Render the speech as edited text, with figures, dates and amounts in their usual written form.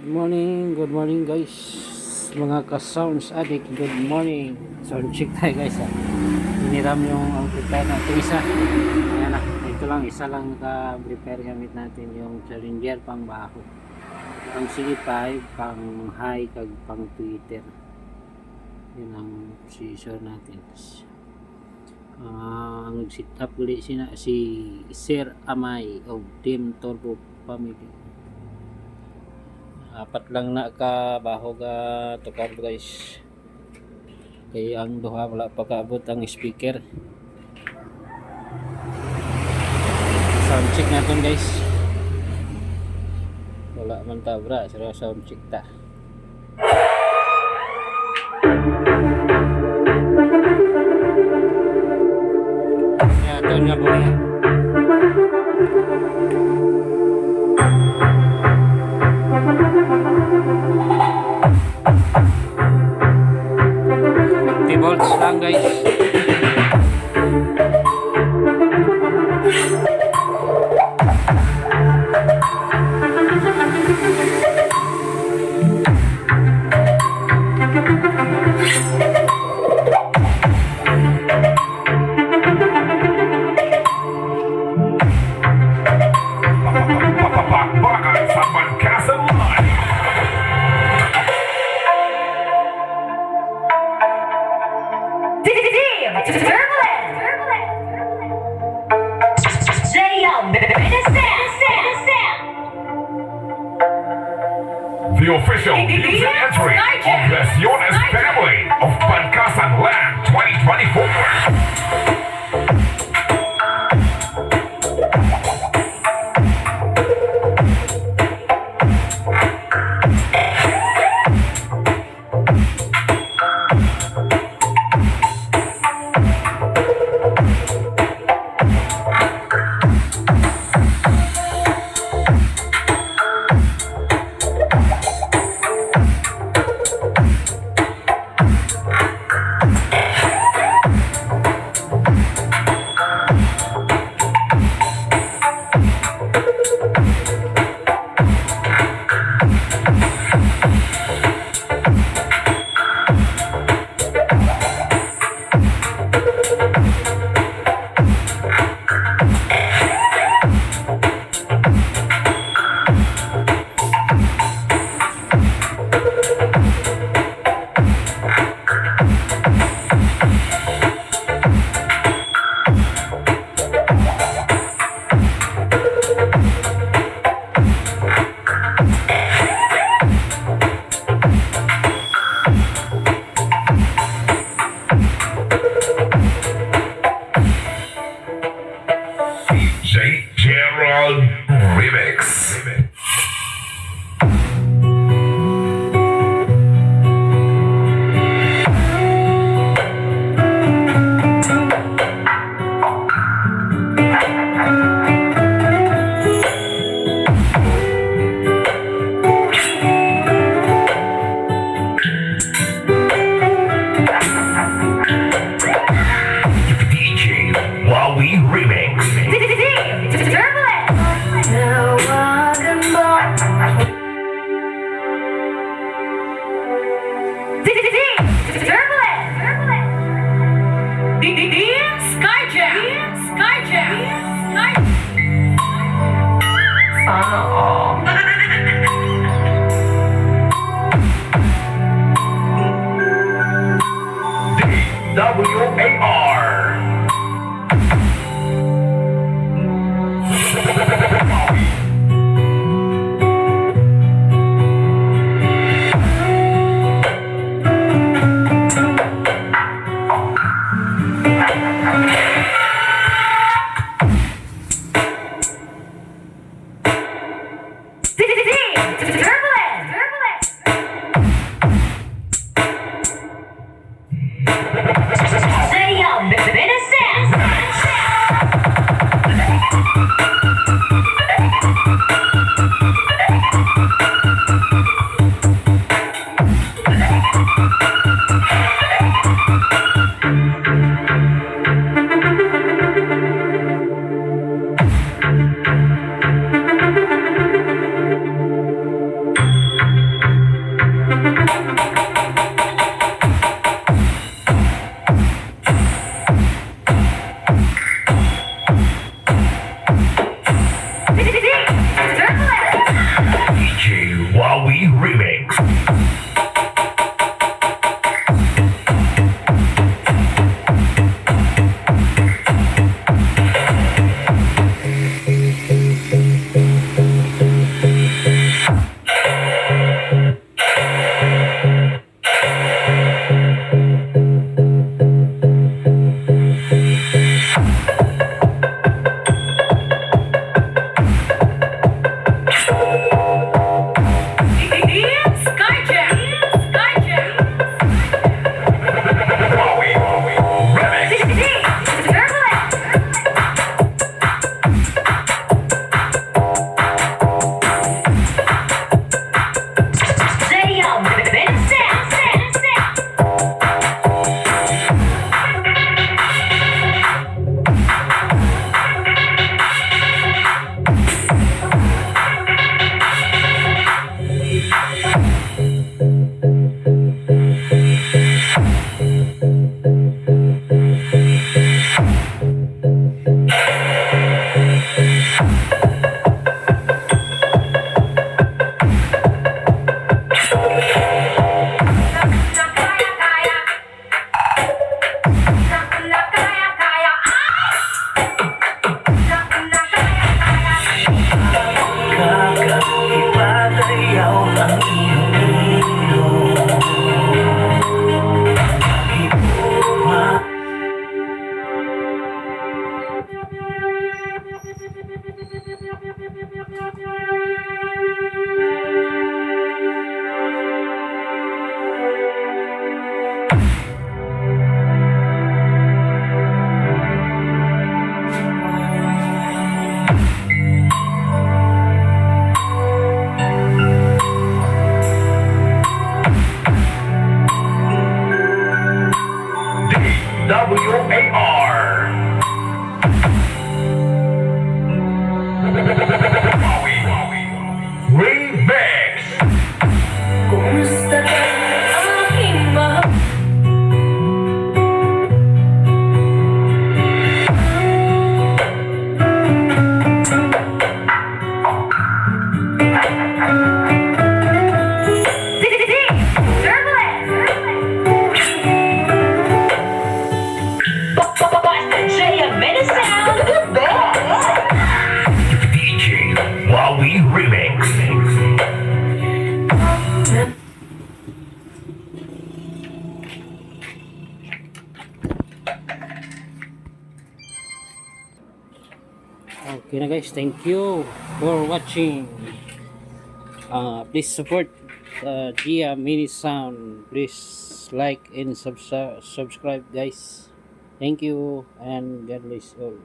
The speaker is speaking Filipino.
Good morning guys. Mga ka-sounds addict, good morning. Sound check tayo guys ha. Hiniram yung amplifier natin isa. Ayan na, ito lang, isa lang naka-prepare gamit natin yung challenger pang baho. Pang C5, pang high, kag pang Twitter. Yun ang position natin. Ang nag-sit up ulit si Sir Amay of Team Turbo Family. Apat lang na kabaho ka tukar guys, kaya ang duha wala pa kaabot ang speaker. Sound check natin guys, wala man ta bra, sira sound check ta. Ya ton nga boy. Volts lang guys. The official music entry of Lesiones Family of Bancasan Land 2024. Gerald Remix. DJ Huawei Remix. WAR. Okay na guys, thank you for watching. Please support Gia Mini Sound. Please like and subscribe guys. Thank you and God bless all.